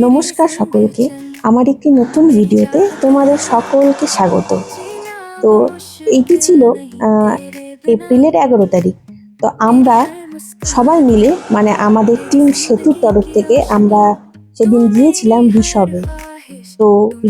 নমস্কার সকলকে, আমার একটি নতুন ভিডিওতে তোমাদের সকলকে স্বাগত। তো এইটি ছিল এপ্রিলের 11 তারিখ। তো আমরা সবাই মিলে মানে আমাদের টিম সেতুর তরফ থেকে আমরা সেদিন গিয়েছিলাম ঋষভে। তো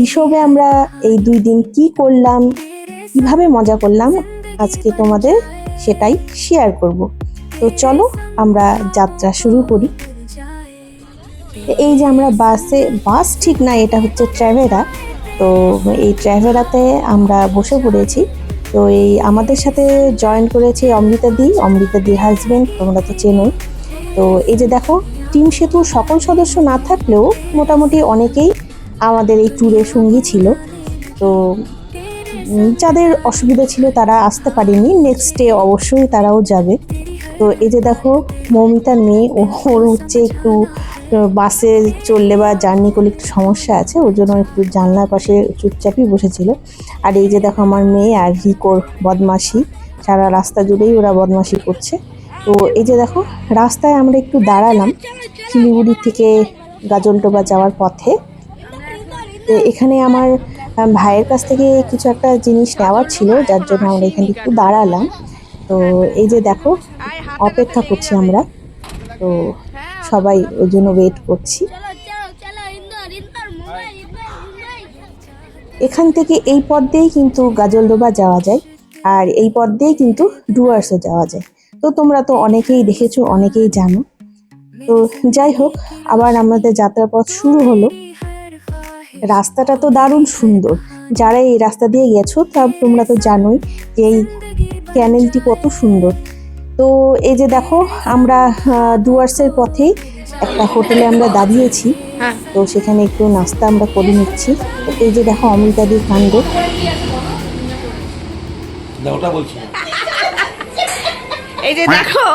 ঋষভে আমরা এই 2 দিন কি করলাম, কিভাবে মজা করলাম, আজকে তোমাদের সেটাই শেয়ার করব। তো চলো আমরা যাত্রা শুরু করি। এই যে আমরা বাস ঠিক না, এটা হচ্ছে ট্র্যাভেরা। তো এই ট্র্যাভেরাতে আমরা বসে পড়েছি। তো এই আমাদের সাথে জয়েন করেছে অমৃতাদির হাজবেন্ড, তোমরা তো চেনোই। তো এই যে দেখো, টিম সেতুর সকল সদস্য না থাকলেও মোটামুটি অনেকেই আমাদের এই ট্যুরের সঙ্গী ছিল। তো যাদের অসুবিধা ছিল তারা আসতে পারেনি, নেক্সট ডে অবশ্যই তারাও যাবে। তো এই যে দেখো, মৌমিতার মেয়ে, ওর হচ্ছে একটু বাসে চললে বা জার্নি করলে একটু সমস্যা আছে, ওর জন্য একটু জানলার পাশে চুপচাপই বসেছিল। আর এই যে দেখো আমার মেয়ে আর রিকোর বদমাশি, সারা রাস্তা জুড়েই ওরা বদমাশি করছে। তো এই যে দেখো, রাস্তায় আমরা একটু দাঁড়ালাম শিলিগুড়ি থেকে গাজলডোবা যাওয়ার পথে। তো এখানে আমার ভাইয়ের কাছ থেকে কিছু একটা জিনিস নেওয়ার ছিল, যার জন্য আমরা এখানে একটু দাঁড়ালাম। তো এই যে দেখো, অপেক্ষা করছি আমরা, তো সবাই ওই জন্য ওয়েট করছি। এখান থেকে এই পথ দিয়েই কিন্তু গাজলডোবা যাওয়া যায়, আর এই পথ দিয়েই কিন্তু ডুয়ার্সও যাওয়া যায়। তো তোমরা তো অনেকেই দেখেছো, অনেকেই জানো। তো যাই হোক, আবার আমাদের যাত্রাপথ শুরু হলো। রাস্তাটা তো দারুণ সুন্দর, যারা এই রাস্তা দিয়ে গেছো তা তোমরা তো জানোই যে এই ক্যানেলটি কত সুন্দর। তো এই যে দেখো, আমরা ডুয়ার্সের পথেই একটা হোটেলে আমরা দাঁড়িয়েছি। তো সেখানে একটু নাস্তা আমরা করে নিচ্ছি। তো এই যে দেখো অমৃতাদির কাণ্ড। এই যে দেখো,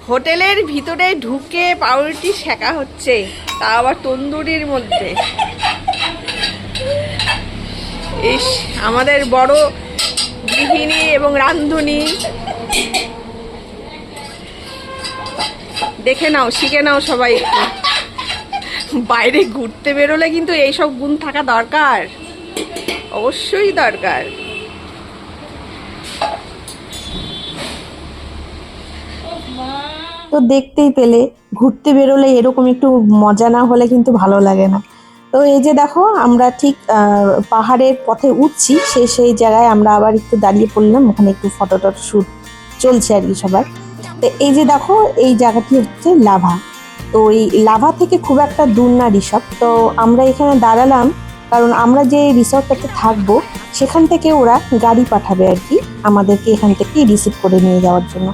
হোটেলের ভিতরে ঢুকে পাউরুটি সেকা হচ্ছে, তা আবার তন্দুরির মধ্যে। ইস, আমাদের বড় গৃহিণী এবং রাঁধুনি, দেখে নাও, শিখে নাও সবাই একটু। বাইরে ঘুরতে বেরোলে কিন্তু এইসব গুণ থাকা দরকার, অবশ্যই দরকার। তো দেখতেই পেলে, ঘুরতে বেরোলে এরকম একটু মজা না হলে কিন্তু ভালো লাগে না। তো এই যে দেখো, আমরা ঠিক পাহাড়ের পথে উঠছি, সেই জায়গায় আমরা আবার একটু দাঁড়িয়ে পড়লাম, ওখানে একটু ফটো শ্যুট চলছে আর কি সবার। তো এই যে দেখো, এই জায়গাটি হচ্ছে লাভা। তো এই লাভা থেকে খুব একটা দূর না ঋষভ। তো আমরা এখানে দাঁড়ালাম কারণ আমরা যে রিসর্টটাতে থাকবো সেখান থেকে ওরা গাড়ি পাঠাবে আর কি, আমাদেরকে এখান থেকে রিসিভ করে নিয়ে যাওয়ার জন্য।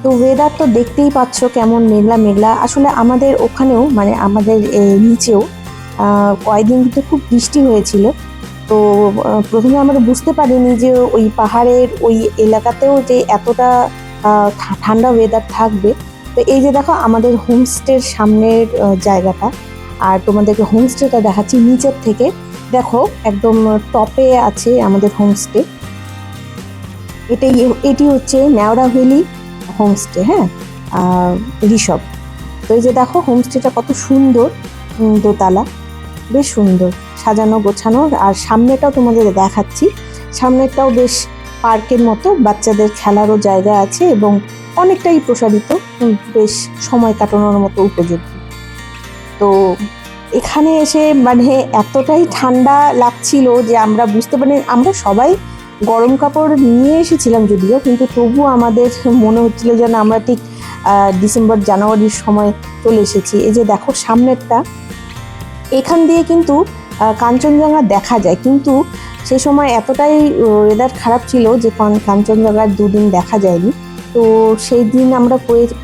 তো ওয়েদার তো দেখতেই পাচ্ছ কেমন মেঘলা মেঘলা। আসলে আমাদের ওখানেও মানে আমাদের নিচেও কয়েকদিন কিন্তু খুব বৃষ্টি হয়েছিল। তো প্রথমে আমরা বুঝতে পারিনি যে ওই পাহাড়ের ওই এলাকাতেও যে এতটা ঠান্ডা ওয়েদার থাকবে। তো এই যে দেখো আমাদের হোমস্টের সামনের জায়গাটা, আর তোমাদেরকে হোমস্টেটা দেখাচ্ছি নিচের থেকে। দেখো একদম টপে আছে আমাদের হোমস্টে। এটি হচ্ছে নেওড়া ভ্যালি হোমস্টে, হ্যাঁ, ঋষভ। তো এই যে দেখো হোমস্টেটা কত সুন্দর, দোতলা, বেশ সুন্দর সাজানো গোছানো। আর সামনেটাও তোমাদের দেখাচ্ছি, সামনেরটাও বেশ পার্কের মতো, বাচ্চাদের খেলারও জায়গা আছে এবং অনেকটাই প্রসারিত, বেশ সময় কাটানোর মতো উপযোগী। তো এখানে এসে মানে এতটাই ঠান্ডা লাগছিল যে আমরা বুঝতে পারি, আমরা সবাই গরম কাপড় নিয়ে এসেছিলাম যদিও, কিন্তু তবুও আমাদের মনে হচ্ছিল যেন আমরা ঠিক ডিসেম্বর জানুয়ারির সময় চলে এসেছি। এই যে দেখো সামনেরটা, এখান দিয়ে কিন্তু কাঞ্চনজঙ্ঘা দেখা যায়, কিন্তু সেই সময় এতটাই ওয়েদার খারাপ ছিল যে কাঞ্চনজঙ্ঘার 2 দিন দেখা যায়নি। তো সেই দিন আমরা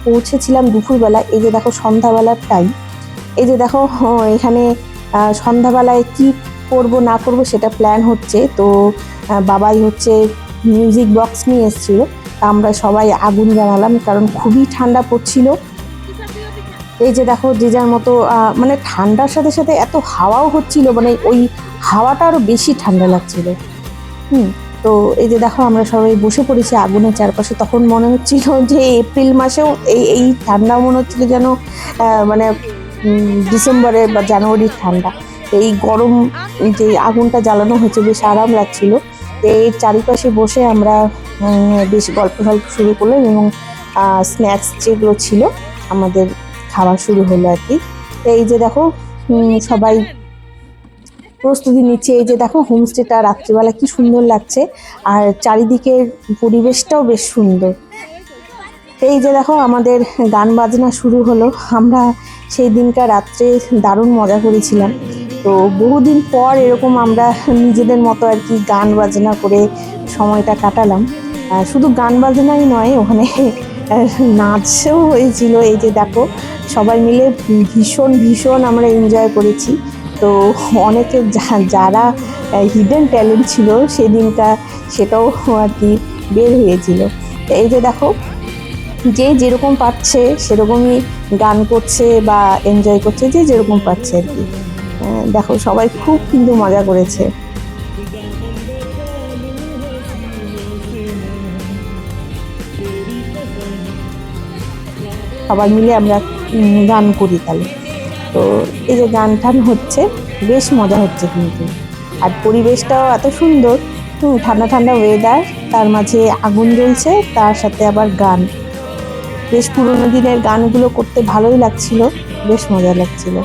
পৌঁছেছিলাম দুপুরবেলা। এই যে দেখো সন্ধ্যাবেলার টাইম। এই যে দেখো এখানে সন্ধ্যাবেলায় কি করব না করব সেটা প্ল্যান হচ্ছে। তো বাবাই হচ্ছে মিউজিক বক্স নিয়ে এসেছিলো, তা আমরা সবাই আগুন জ্বালালাম কারণ খুবই ঠান্ডা পড়ছিল। এই যে দেখো যে যার মতো মানে ঠান্ডার সাথে সাথে এত হাওয়াও হচ্ছিল, মানে ওই হাওয়াটা আরো বেশি ঠান্ডা লাগছিল। তো এই যে দেখো আমরা সবাই বসে পড়েছি আগুনের চারপাশে। তখন মনে হচ্ছিল যে এপ্রিল মাসেও এই ঠান্ডা মনে হচ্ছিল যেন মানে ডিসেম্বরের বা জানুয়ারির ঠান্ডা। এই গরম যে আগুনটা জ্বালানো হয়েছে বেশ আরাম লাগছিল। এর চারিপাশে বসে আমরা বেশ গল্প শুরু করলাম এবং স্ন্যাক্স যেগুলো ছিল আমাদের খাওয়া শুরু হলো আর কি। তো এই যে দেখো সবাই প্রস্তুতি নিচ্ছে। এই যে দেখো হোমস্টেটা রাত্রিবেলা কি সুন্দর লাগছে, আর চারিদিকের পরিবেশটাও বেশ সুন্দর। এই যে দেখো আমাদের গান বাজনা শুরু হলো। আমরা সেই দিনকার রাত্রে দারুণ মজা করেছিলাম। তো বহুদিন পর এরকম আমরা নিজেদের মতো আর কি গান বাজনা করে সময়টা কাটালাম। শুধু গান বাজনাই নয়, ওখানে নাচও হয়েছিল। এই যে দেখো সবাই মিলে ভীষণ ভীষণ আমরা এনজয় করেছি। তো অনেকে যারা হিডেন ট্যালেন্ট ছিল সেদিনটা সেটাও আর কি বের হয়েছিল। এই যে দেখো যে যেরকম পাচ্ছে সেরকমই গান করছে বা এনজয় করছে, যে যেরকম পাচ্ছে আর কি। দেখো সবাই খুব কিন্তু মজা করেছে। সবাই মিলে আমরা গান করি তাহলে। তো এই যে গান টান হচ্ছে, বেশ মজা হচ্ছে কিন্তু। আর পরিবেশটাও এত সুন্দর, ঠান্ডা ঠান্ডা ওয়েদার, তার মাঝে আগুন জ্বলছে, তার সাথে আবার গান। বেশ পুরোনো দিনের গানগুলো করতে ভালোই লাগছিল, বেশ মজা লাগছিল।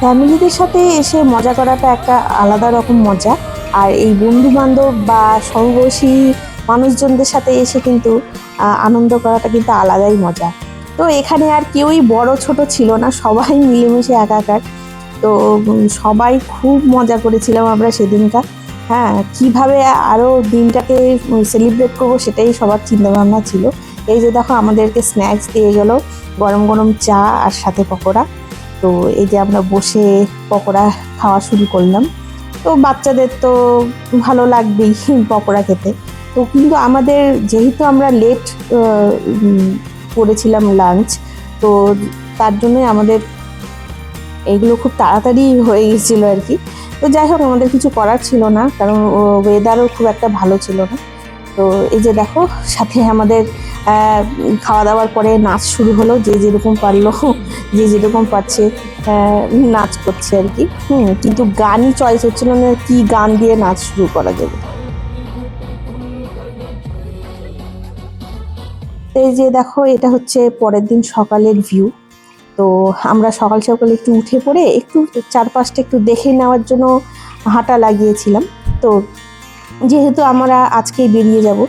ফ্যামিলিদের সাথে এসে মজা করাটা একটা আলাদা রকম মজা। আর এই বন্ধু বান্ধব বা সমবয়সী মানুষজনদের সাথে এসে কিন্তু আনন্দ করাটা কিন্তু আলাদাই মজা। তো এখানে আর কেউই বড় ছোট ছিল না, সবাই মিলেমিশে একাকার। তো সবাই খুব মজা করেছিলাম আমরা সেদিনকার। হ্যাঁ, কিভাবে আরও দিনটাকে সেলিব্রেট করবো সেটাই সবার চিন্তাভাবনা ছিল। এই যে দেখো আমাদেরকে স্ন্যাক্স দিয়ে গেল, গরম গরম চা আর সাথে পকোড়া। তো এই যে আমরা বসে পকোড়া খাওয়া শুরু করলাম। তো বাচ্চাদের তো ভালো লাগবেই পকোড়া খেতে। তো কিন্তু আমাদের যেহেতু আমরা লেট করেছিলাম লাঞ্চ, তো তার জন্য আমাদের এগুলো খুব তাড়াতাড়ি হয়ে গেছিলো আর কি। তো যাই হোক, আমাদের কিছু করার ছিল না, কারণ ওয়েদারও খুব একটা ভালো ছিল না। তো এই যে দেখো সাথে আমাদের খাওয়া দাওয়ার পরে নাচ শুরু হলো। যে যেরকম পারলো, যে যেরকম পারছে নাচ করছে আর কি। কিন্তু গানই চয়েস হচ্ছিল না, কি গান দিয়ে নাচ শুরু করা যাবে। তো এই যে দেখো এটা হচ্ছে পরের দিন সকালের ভিউ। তো আমরা সকাল সকাল একটু উঠে পড়ে একটু চারপাশটা একটু দেখে নেওয়ার জন্য হাঁটা লাগিয়েছিলাম। তো যেহেতু আমরা আজকেই বেরিয়ে যাব,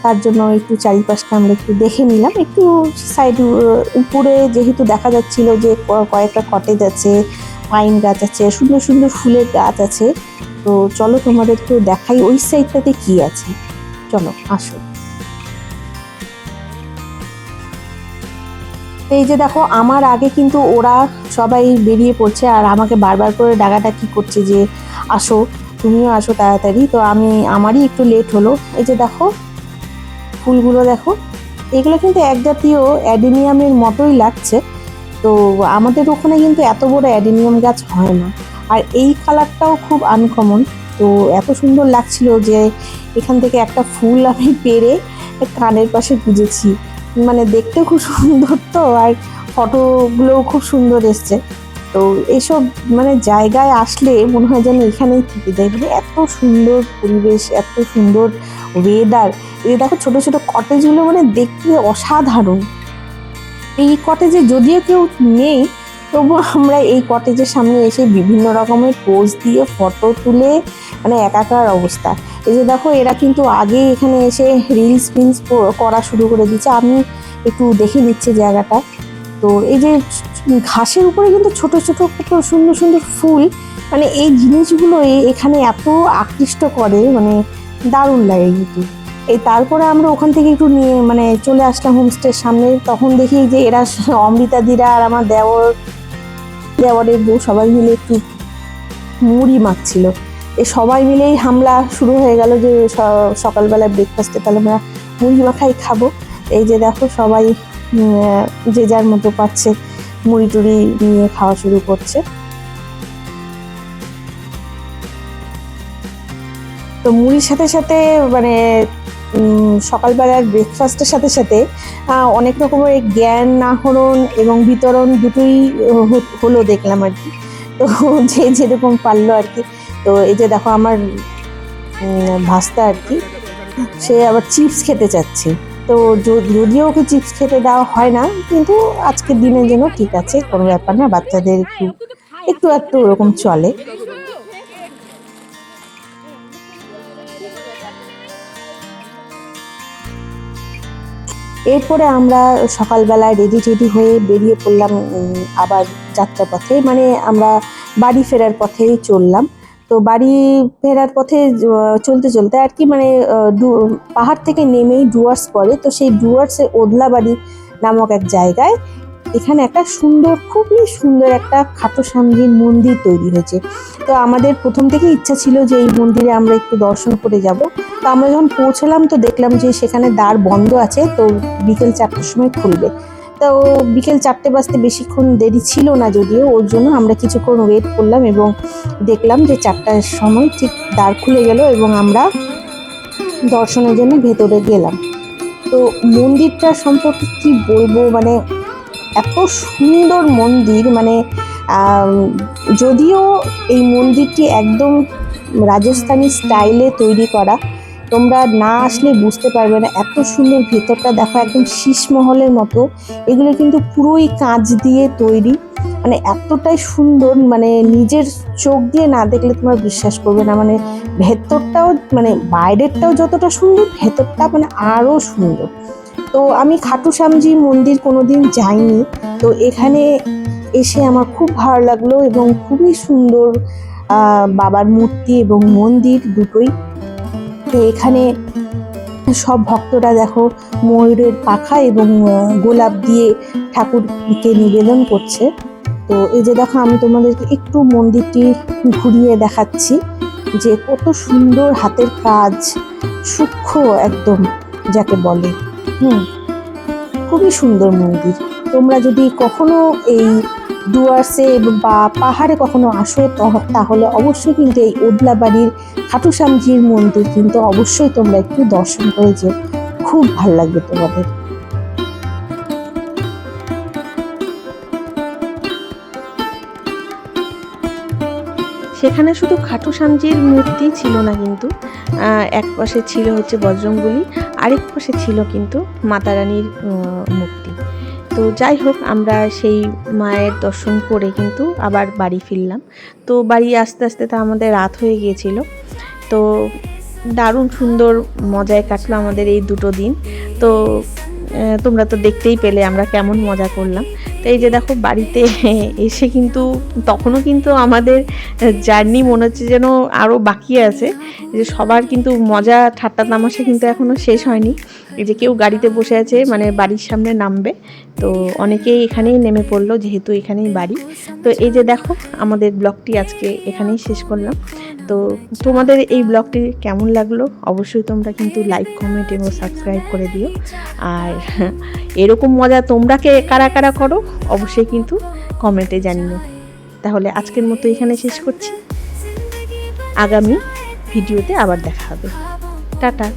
তার জন্য একটু চারিপাশটা আমরা একটু দেখে নিলাম। একটু সাইড উপরে যেহেতু দেখা যাচ্ছিল যে কয়েকটা কটেজ আছে, পাইন গাছ আছে, সুন্দর সুন্দর ফুলের গাছ আছে। তো চলো তোমাদেরকেও দেখাই ওই সাইডটাতে কি আছে। চলো আসো। এই যে দেখো আমার আগে কিন্তু ওরা সবাই বেরিয়ে পড়ছে, আর আমাকে বারবার করে ডাকাডাকি করছে যে আসো, তুমিও আসো তাড়াতাড়ি। তো আমারই একটু লেট হলো। এই যে দেখো ফুলগুলো দেখো, এগুলো কিন্তু এক জাতীয় অ্যাডেনিয়ামের মতোই লাগছে। তো আমাদের ওখানে কিন্তু এত বড় অ্যাডেনিয়াম গাছ হয় না, আর এই কালারটাও খুব আনকমন। তো এত সুন্দর লাগছিল যে এখান থেকে একটা ফুল আমি পেরে কানের পাশে গুঁজেছি। মানে দেখতে খুব সুন্দর, তো আর ফটোগুলোও খুব সুন্দর এসছে। তো এইসব মানে জায়গায় আসলে মনে হয় যেন এখানেই থেকে যায়। মানে এত সুন্দর পরিবেশ, এত সুন্দর ওয়েদার। এই দেখো ছোট ছোট কটেজগুলো মানে দেখতে অসাধারণ। এই কটেজে যদিও কেউ নেই, তবু আমরা এই কটেজের সামনে এসে বিভিন্ন রকমের পোজ দিয়ে ফটো তুলে মানে একাকার অবস্থা। এই যে দেখো এরা কিন্তু আগে এখানে এসে রিলস করা শুরু করে দিচ্ছে। আমি একটু দেখে নিচ্ছি জায়গাটা। তো এই যে ঘাসের উপরে কিন্তু ছোট ছোট কত সুন্দর সুন্দর ফুল, মানে এই জিনিসগুলো এখানে এত আকৃষ্ট করে, মানে দারুণ লাগে কিন্তু। এই তারপরে আমরা ওখান থেকে একটু নিয়ে মানে চলে আসলাম হোমস্টের সামনে। তখন দেখি যে এরা অমৃতাদিরা আর আমার দেওয়ারের বউ সবাই মিলে একটু মুড়ি মাখছিল। এই সবাই মিলেই হামলা শুরু হয়ে গেল যে সকালবেলা ব্রেকফাস্টে তাহলে আমরা মুড়ি মাখাই খাবো। এই যে দেখো সবাই যে যার মতো পাচ্ছে মুড়ি টুড়ি নিয়ে খাওয়া শুরু করছে। তো মুড়ির সাথে সাথে মানে সকালবেলার ব্রেকফাস্টের সাথে সাথে অনেক রকমের জ্ঞান আহরণ এবং বিতরণ দুটোই হলো দেখলাম আর কি। তো যে যেরকম পারলো আর কি। তো এই যে দেখো আমার ভাস্তা আর কি, সে আবার চিপস খেতে চাচ্ছে। তো যদিও ওকে চিপস খেতে দেওয়া হয় না, কিন্তু আজকের দিনের জন্য ঠিক আছে, কোনো ব্যাপার না, বাচ্চাদের একটু একটু একটু ওরকম চলে। এরপরে আমরা সকালবেলায় রেডি টেডি হয়ে বেরিয়ে পড়লাম আবার যাত্রাপথে, মানে আমরা বাড়ি ফেরার পথেই চললাম। তো বাড়ি ফেরার পথে চলতে চলতে আর কি, মানে পাহাড় থেকে নেমেই ডুয়ার্স পড়ে। তো সেই ডুয়ার্সে ওদলাবাড়ি নামক এক জায়গায় এখানে একটা সুন্দর, খুবই সুন্দর একটা খাটুশ্যামজির মন্দির তৈরি হয়েছে। তো আমাদের প্রথম থেকে ইচ্ছা ছিল যে এই মন্দিরে আমরা একটু দর্শন করে যাব। তো আমরা যখন পৌঁছলাম তো দেখলাম যে সেখানে দ্বার বন্ধ আছে, তো বিকেল 4টার সময় খুলবে। তো বিকেল 4টে বাজতে বেশিক্ষণ দেরি ছিল না, যদিও ওর জন্য আমরা কিছুক্ষণ ওয়েট করলাম এবং দেখলাম যে 4টার সময় ঠিক দ্বার খুলে গেল এবং আমরা দর্শনের জন্য ভেতরে গেলাম। তো মন্দিরটা সম্পর্কে কি বলবো, মানে এত সুন্দর মন্দির, মানে যদিও এই মন্দিরটি একদম রাজস্থানি স্টাইলে তৈরি করা, তোমরা না আসলে বুঝতে পারবে না। এত সুন্দর, ভেতরটা দেখো একদম শীষমহলের মতো। এগুলো কিন্তু পুরোই কাঁচ দিয়ে তৈরি, মানে এতটাই সুন্দর, মানে নিজের চোখ দিয়ে না দেখলে তোমরা বিশ্বাস করবে না। মানে ভেতরটাও, মানে বাইরেরটাও যতটা সুন্দর, ভেতরটা মানে আরও সুন্দর। তো আমি খাটুশ্যামজি মন্দির কোনোদিন যাইনি, তো এখানে এসে আমার খুব ভালো লাগলো এবং খুবই সুন্দর বাবার মূর্তি এবং মন্দির দুটোই। তো এখানে সব ভক্তরা দেখো ময়ূরের পাখা এবং গোলাপ দিয়ে ঠাকুরকে নিবেদন করছে। তো এই যে দেখো আমি তোমাদেরকে একটু মন্দিরটি ঘুরিয়ে দেখাচ্ছি যে কত সুন্দর হাতের কাজ, সূক্ষ্ম একদম যাকে বলে। খুবই সুন্দর মন্দির। তোমরা যদি কখনো এই ডুয়ার্সে বা পাহাড়ে কখনো আসো তাহলে অবশ্যই কিন্তু এই ওদলাবাড়ির খাটুশ্যামজির মন্দির কিন্তু অবশ্যই তোমরা একটু দর্শন করে যেও, খুব ভালো লাগবে তোমাদের। সেখানে শুধু খাটুশ্যামজির মূর্তি ছিল না, কিন্তু এক পাশে ছিল হচ্ছে বজরংবলী, আরেক পাশে ছিল কিন্তু মাতা রানীর মূর্তি। তো যাই হোক, আমরা সেই মায়ের দর্শন করে কিন্তু আবার বাড়ি ফিরলাম। তো বাড়ি আস্তে আস্তে তো আমাদের রাত হয়ে গিয়েছিল। তো দারুণ সুন্দর মজায় কাটলো আমাদের এই দুটো দিন। তো তোমরা তো দেখতেই পেলে আমরা কেমন মজা করলাম। তো এই যে দেখো বাড়িতে এসে কিন্তু তখনও কিন্তু আমাদের জার্নি মনে হচ্ছে যেন আরও বাকি আছে, যে সবার কিন্তু মজা ঠাট্টা তামাশা কিন্তু এখনও শেষ হয়নি। এই যে কেউ গাড়িতে বসে আছে, মানে বাড়ির সামনে নামবে, তো অনেকেই এখানেই নেমে পড়লো যেহেতু এখানেই বাড়ি। তো এই যে দেখো আমাদের ব্লগটি আজকে এখানেই শেষ করলাম। তো তোমাদের এই ব্লগটি কেমন লাগলো অবশ্যই তোমরা কিন্তু লাইক, কমেন্ট এবং সাবস্ক্রাইব করে দিও। আর এরকম মজা তোমরা কারা কারা করো অবশ্যই কিন্তু কমেন্টে জানিও। তাহলে আজকের মতো এখানে শেষ করছি, আগামী ভিডিওতে আবার দেখা হবে। টাটা।